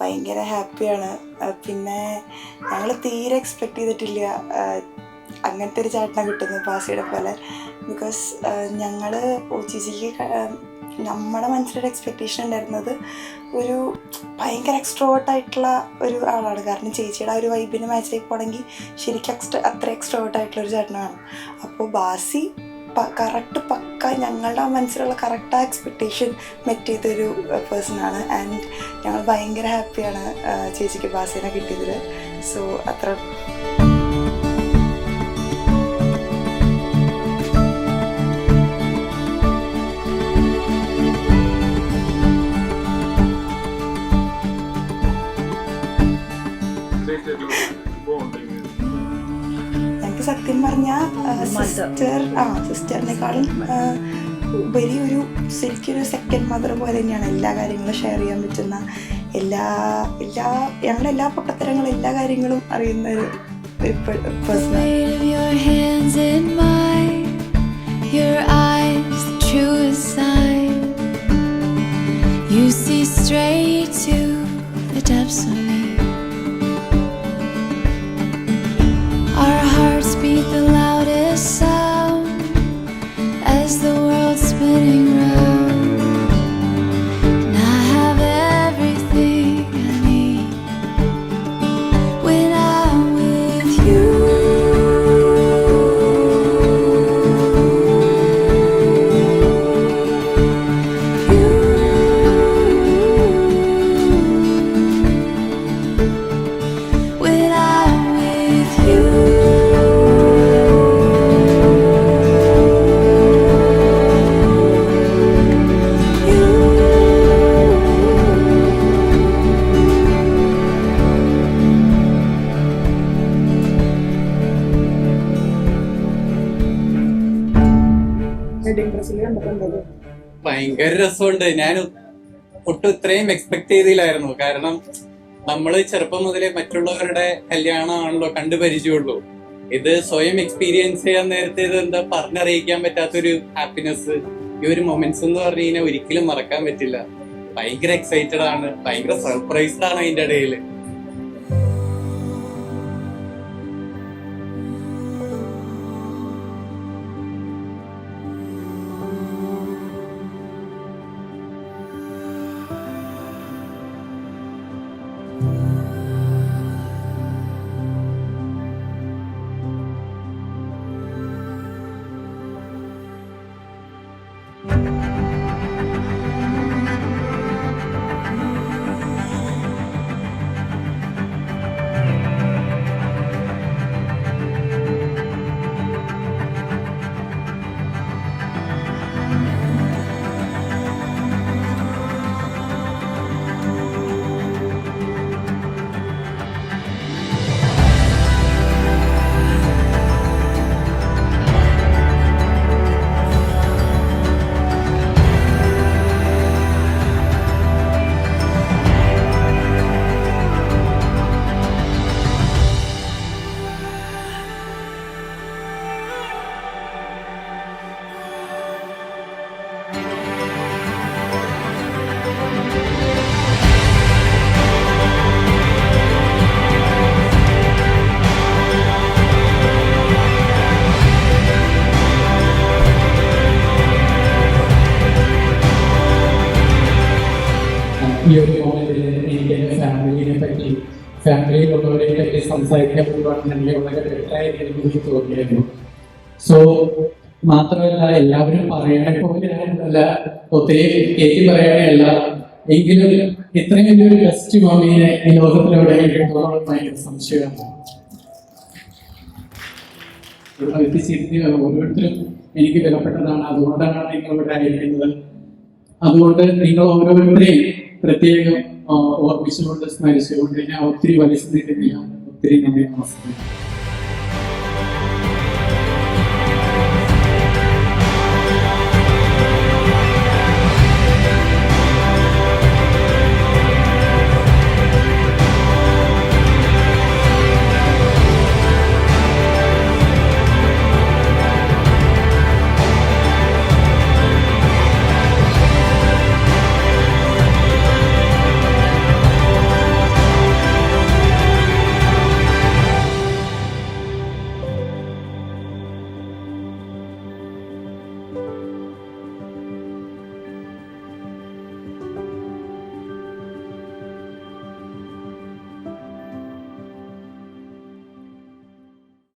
ഭയങ്കര ഹാപ്പിയാണ്. പിന്നെ ഞങ്ങൾ തീരെ എക്സ്പെക്റ്റ് ചെയ്തിട്ടില്ല അങ്ങനത്തെ ഒരു ചേട്ടനെ കിട്ടുന്നു ബാസിയുടെ പോലെ. ബിക്കോസ് ഞങ്ങൾ ചേച്ചിക്ക് നമ്മുടെ മനസ്സിലൊരു എക്സ്പെക്റ്റേഷൻ ഉണ്ടായിരുന്നത് ഒരു ഭയങ്കര എക്സ്ട്രോവേർട്ടായിട്ടുള്ള ഒരു ആളാണ്. കാരണം ചേച്ചിയുടെ ആ ഒരു വൈബിന് മാച്ചായി പോകണമെങ്കിൽ ശരിക്കും അത്ര എക്സ്ട്രോവേർട്ടായിട്ടുള്ളൊരു ചേട്ടനാണ്. അപ്പോൾ ബാസി കറക്റ്റ് പക്ക ഞങ്ങളുടെ ആ മനസ്സിലുള്ള കറക്റ്റ് ആ എക്സ്പെക്റ്റേഷൻ മെറ്റ് ചെയ്തൊരു പേഴ്സണാണ്. ആൻഡ് ഞങ്ങൾ ഭയങ്കര ഹാപ്പിയാണ് ചേച്ചിക്ക് ബാസിനെ കിട്ടിയതിൽ. സോ അത്ര ഞങ്ങൾക്ക് സത്യം പറഞ്ഞാൽ സിസ്റ്ററിനേക്കാളും ഉപരി ശരിക്കൊരു സെക്കൻഡ് മദർ പോലെ തന്നെയാണ്. എല്ലാ കാര്യങ്ങളും ഷെയർ ചെയ്യാൻ പറ്റുന്ന ഞങ്ങളുടെ എല്ലാ പൊട്ടത്തരങ്ങളും എല്ലാ കാര്യങ്ങളും അറിയുന്ന ഒരു പേഴ്സണാണ്. Our hearts beat the loudest sound as the world's spinning round. And I have everything I need when I'm with you. When I'm with you. ഭയങ്കര രസമുണ്ട്. ഞാൻ ഒട്ടും ഇത്രയും എക്സ്പെക്ട് ചെയ്തില്ലായിരുന്നു. കാരണം നമ്മള് ചെറുപ്പം മുതലേ മറ്റുള്ളവരുടെ കല്യാണമാണല്ലോ കണ്ടു പരിചയമുള്ളൂ. ഇത് സ്വയം എക്സ്പീരിയൻസ് ചെയ്യാൻ നേരത്തെ ഇത് എന്താ പറഞ്ഞറിയിക്കാൻ പറ്റാത്തൊരു ഹാപ്പിനെസ്. ഈ ഒരു മൊമെന്റ്സ് എന്ന് പറഞ്ഞു കഴിഞ്ഞാൽ ഒരിക്കലും മറക്കാൻ പറ്റില്ല. ഭയങ്കര എക്സൈറ്റഡ് ആണ്, ഭയങ്കര സർപ്രൈസ്ഡ് ആണ് അതിന്റെ ഇടയിൽ. ഈ ഒരു മോമെന്റിൽ എനിക്ക് എൻ്റെ ഫാമിലിയിലുള്ളവരെ പറ്റി സംസാരിക്കാൻ പോകുകയാണെന്നുണ്ടെങ്കിൽ വളരെ ബെറ്ററായി എനിക്ക് തോന്നിയായിരുന്നു. സോ മാത്രമല്ല, എല്ലാവരും പറയണ പോലെയല്ല, ഒത്തിരി കേറ്റി പറയണല്ല, എങ്കിലും ഇത്രയും വലിയൊരു ബെസ്റ്റ് മമ്മീനെ ഈ ലോകത്തിലൂടെ കിട്ടുന്നത് ഭയങ്കര സംശയമാണ്. ഓരോരുത്തരും എനിക്ക് വിലപ്പെട്ടതാണ്, അതുകൊണ്ടാണ് നിങ്ങൾ ഇവിടെ ആയിരിക്കുന്നത്. അതുകൊണ്ട് നിങ്ങൾ ഓരോരുത്തരെയും പ്രത്യേകം ഓർമ്മിച്ചുകൊണ്ട് സ്മരിച്ചുകൊണ്ട് ഞാൻ ഒത്തിരി വലിച്ചു നീട്ടുന്നില്ല. ഒത്തിരി നന്ദി, നമസ്കാരം.